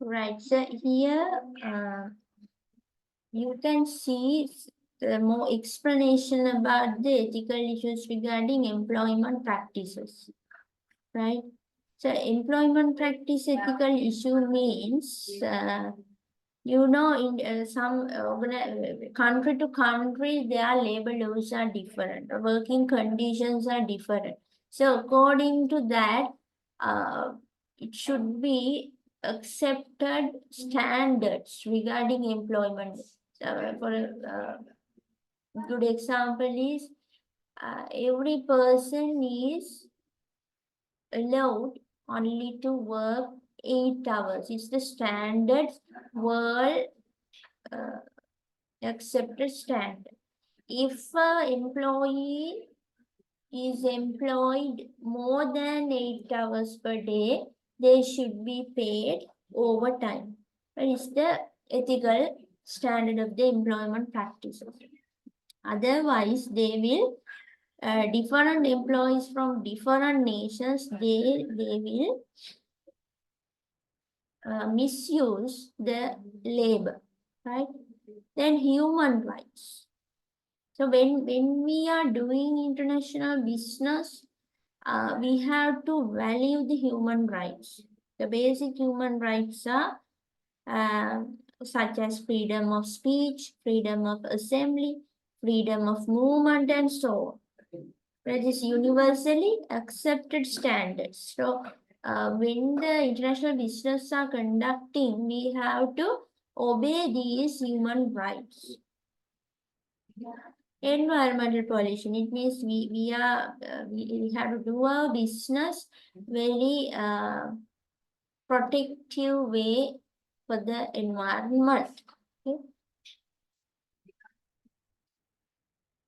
Right. So here you can see more explanation about the ethical issues regarding employment practices. Right. So employment practice ethical issue means you know, in some country to country, their labor laws are different. Working conditions are different. So according to that, it should be accepted standards regarding employment. So, for a good example is every person is allowed only to work 8 hours. It's the standard world accepted standard. If an employee is employed more than 8 hours per day, they should be paid overtime. That is the ethical standard of the employment practices. Otherwise, they will different employees from different nations, they will misuse the labor, right? Then human rights. So when we are doing international business, we have to value the human rights. The basic human rights are such as freedom of speech, freedom of assembly, freedom of movement, and so on. That is universally accepted standards. So when the international business are conducting, we have to obey these human rights. Environmental pollution, it means we have to do our business very protective way for the environment. Okay?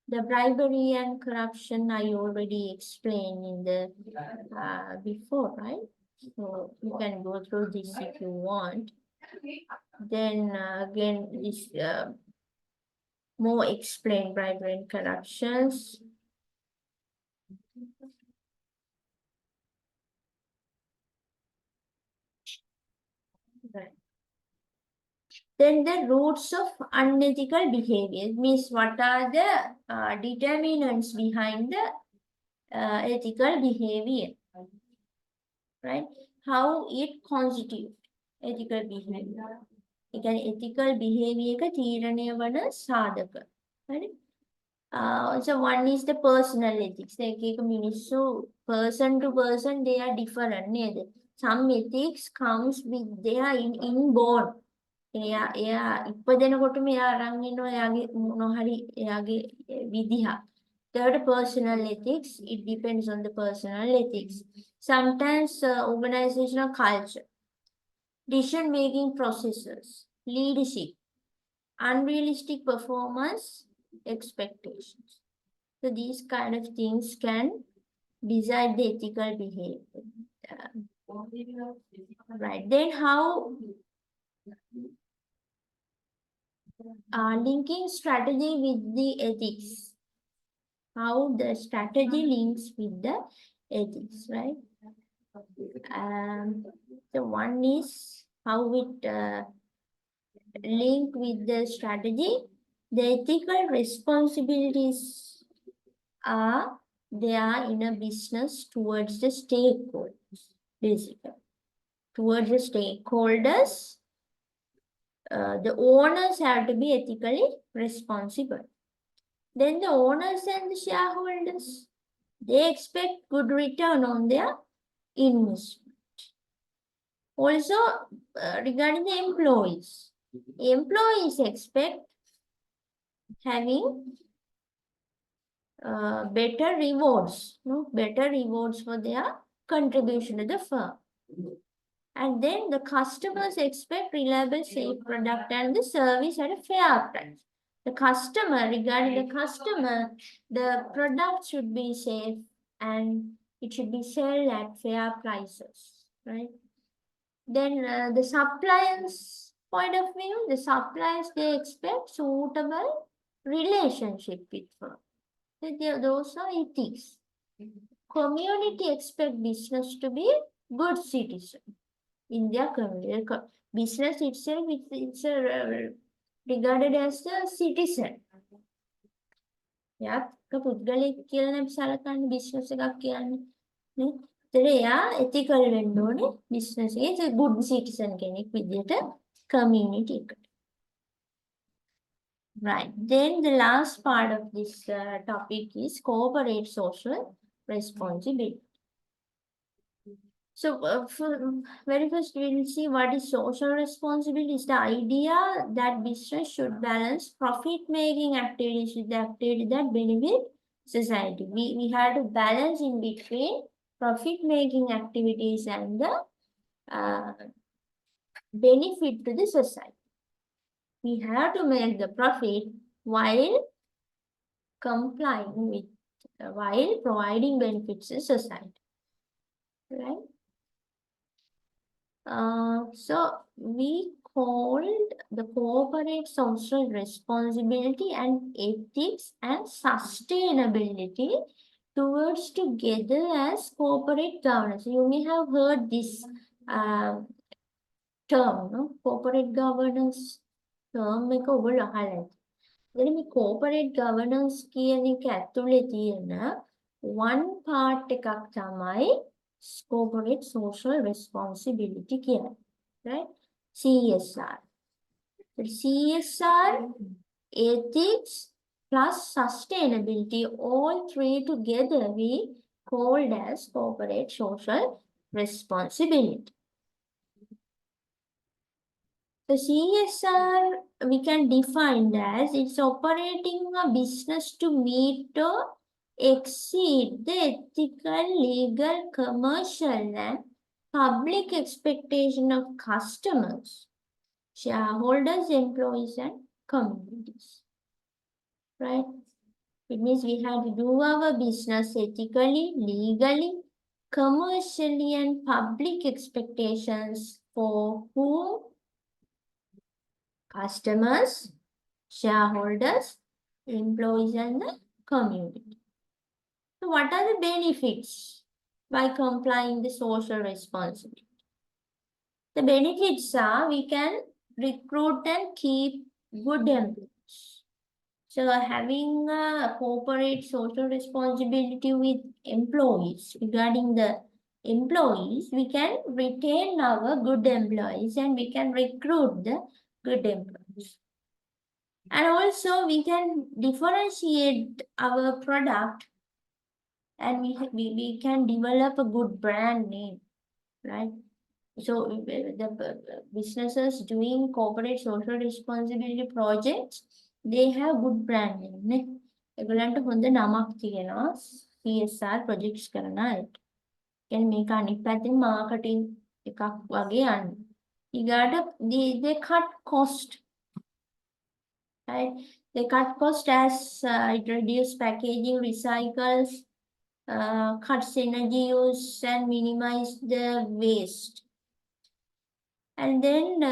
The bribery and corruption I already explained in the before, right? So you can go through this if you want. Then again, this more explain bribery and corruptions. Right. Then the roots of unethical behavior means what are the determinants behind the ethical behavior, right? How it constitutes ethical behavior. Again, ethical behavior ka තීරණය වන සාධක. Right? So one is the personal ethics. Like මිනිස්සු person to person they are different නේද? Some ethics comes with their inborn. එයා ඉපදෙනකොටම එයා අරන් ඉන්නවා එයාගේ මොනවා හරි එයාගේ විදිහ. Third, personal ethics. It depends on the personal ethics. Sometimes organizational culture, decision-making processes, leadership, unrealistic performance expectations. So these kind of things can decide the ethical behavior. Right. Then how linking strategy with the ethics. How the strategy links with the ethics, right? So one is how it link with the strategy. The ethical responsibilities are there in a business towards the stakeholders, basically. Towards the stakeholders, the owners have to be ethically responsible. Then the owners and the shareholders, they expect good return on their investment. Also, regarding the employees expect having better rewards, better rewards for their contribution to the firm. And then the customers expect reliable, safe product and the service at a fair price. The customer, regarding the customer, the product should be safe and it should be sold at fair prices, right? Then the suppliers point of view, the suppliers, they expect suitable relationship with firm. So those are ethics. community expect business to be good citizen in their community. Business itself, it's regarded as a citizen. Yeah, පුද්ගලයෙක් කියලා අපි සලකන්නේ business එකක් කියන්නේ නේ. ඒතර එයා ethical වෙන්න ඕනේ business එකේ good citizen කෙනෙක් විදියට community එකට. Right. Then the last part of this topic is corporate social responsibility. So very first we will see what is social responsibility. It's the idea that business should balance profit-making activities with the activities that benefit society. We have to balance in between profit-making activities and the benefit to the society. We have to make the profit while complying with, while providing benefits to society. Right? So we called the corporate social responsibility and ethics and sustainability towards together as corporate governance. You may have heard this term, no? Corporate governance term එක ඔයගොල්ලෝ අහලා ඇති. එතන මේ corporate governance කියන එක ඇතුලේ තියෙන one part එකක් තමයි corporate social responsibility කියන්නේ. Right? CSR. So CSR, ethics plus sustainability, all three together we called as corporate social responsibility. The CSR we can define as it's operating a business to meet or exceed the ethical, legal, commercial and public expectation of customers, shareholders, employees and communities. Right? It means we have to do our business ethically, legally, commercially and public expectations for whom? Customers, shareholders, employees and the community. So what are the benefits by complying the social responsibility? The benefits are we can recruit and keep good employees. So having a corporate social responsibility with employees, regarding the employees, we can retain our good employees and we can recruit the good employees. And also we can differentiate our product and we can develop a good brand name, right? So the businesses doing corporate social responsibility projects, they have good brand name. නේ. ඒගොල්ලන්ට හොඳ නමක් තියෙනවා CSR projects කරන අයට. කියන්නේ මේක අනිත් පැත්තෙන් marketing එකක් වගේ යන්නේ. ඊගාට they cut cost. Right? They cut cost as it reduces packaging, recycles, cuts energy use and minimize the waste. And then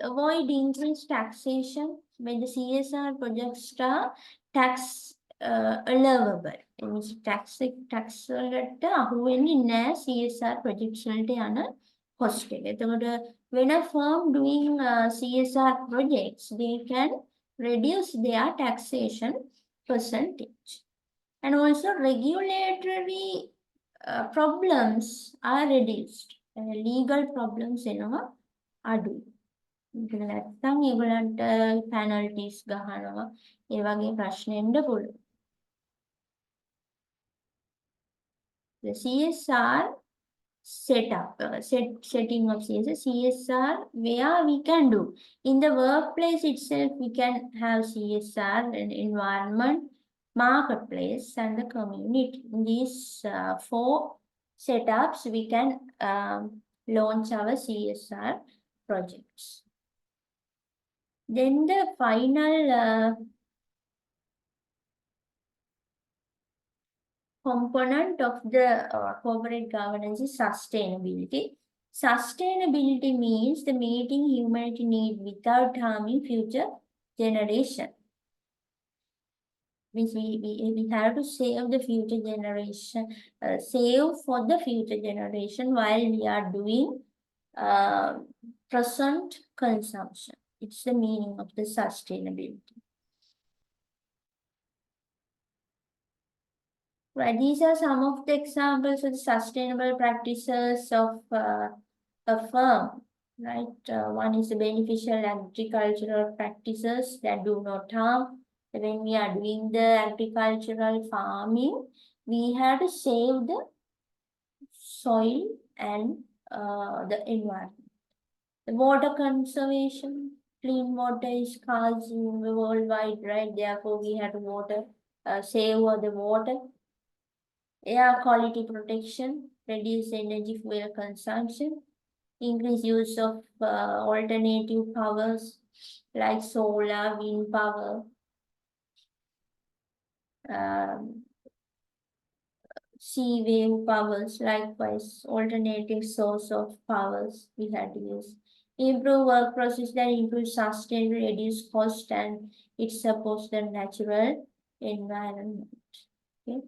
avoid increased taxation when the CSR projects are tax allowable. It means tax වලට අහු වෙන්නේ නැහැ CSR projects වලට යන cost එක. එතකොට when a firm doing CSR projects, they can reduce their taxation percentage. And also regulatory problems are reduced. Legal problems එනවා අඩුයි. ඒක නැත්තම් ඒගොල්ලන්ට penalties ගහනවා. ඒ වගේ ප්‍රශ්න එන්න පුළුවන්. The CSR setup, setting of CSR, where we can do. In the workplace itself, we can have CSR and environment, marketplace, and the community. In these four setups, we can launch our CSR projects. Then the final component of the corporate governance is sustainability. Sustainability means the meeting humanity need without harming future generation. Means we have to save the future generation, save for the future generation while we are doing present consumption. It's the meaning of the sustainability. Right, these are some of the examples of the sustainable practices of a firm. Right, one is the beneficial agricultural practices that do not harm. When we are doing the agricultural farming, we have to save the soil and the environment. The water conservation, clean water is scarce worldwide, right? Therefore, we have to save the water. Air quality protection, reduce energy fuel consumption, increase use of alternative powers like solar, wind power, sea wave powers, likewise, alternative source of powers we had to use. Improve work process that improve sustain, reduce cost, and it supports the natural environment. Okay.